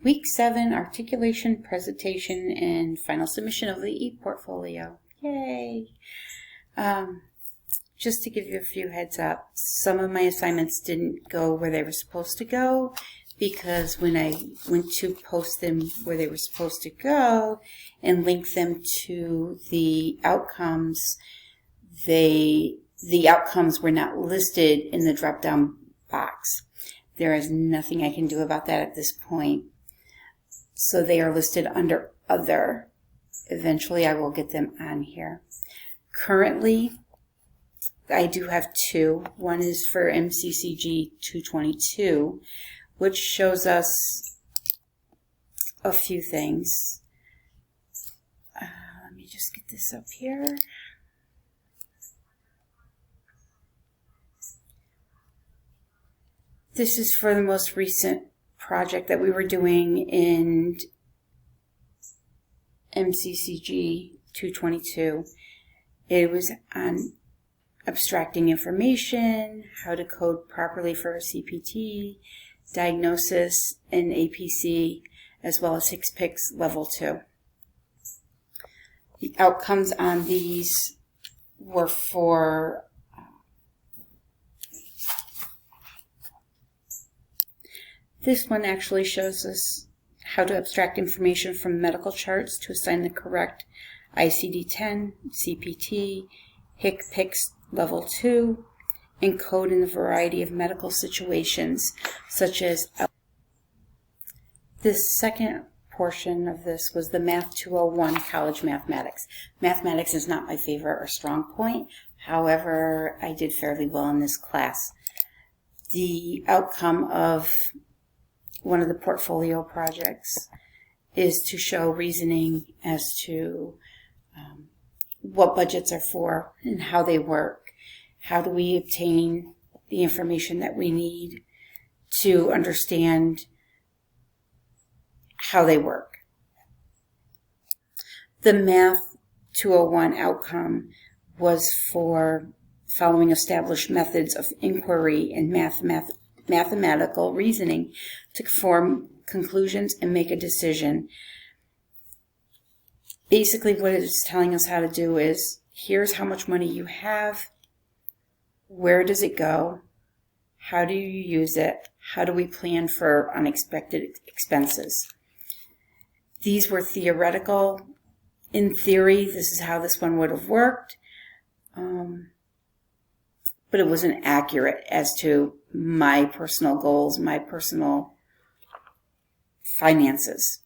Week 7, articulation, presentation, and final submission of the e-portfolio. Yay! Just to give you a few heads up, some of my assignments didn't go where they were supposed to go because when I went to post them where they were supposed to go and link them to the outcomes, the outcomes were not listed in the drop-down box. There is nothing I can do about that at this point. So they are listed under Other. Eventually I will get them on here. Currently, I do have two. One is for MCCG 222, which shows us a few things. Let me just get this up here. This is for the most recent project that we were doing in MCCG 222. It was on abstracting information, how to code properly for a CPT, diagnosis, and APC, as well as HCPCS Level 2. The outcomes on these were for this one actually shows us how to abstract information from medical charts to assign the correct ICD-10, CPT, HCPCS Level 2, and code in a variety of medical situations, such as this second portion of this was the Math 201 College Mathematics. Mathematics is not my favorite or strong point. However, I did fairly well in this class. The outcome of one of the portfolio projects is to show reasoning as to what budgets are for and how they work. How do we obtain the information that we need to understand how they work? The Math 201 outcome was for following established methods of inquiry and mathematical reasoning to form conclusions and make a decision. Basically, what it's telling us how to do is, here's how much money you have, where does it go, how do you use it, how do we plan for unexpected expenses. These were theoretical. In theory, this is how this one would have worked, but it wasn't accurate as to my personal goals, my personal finances.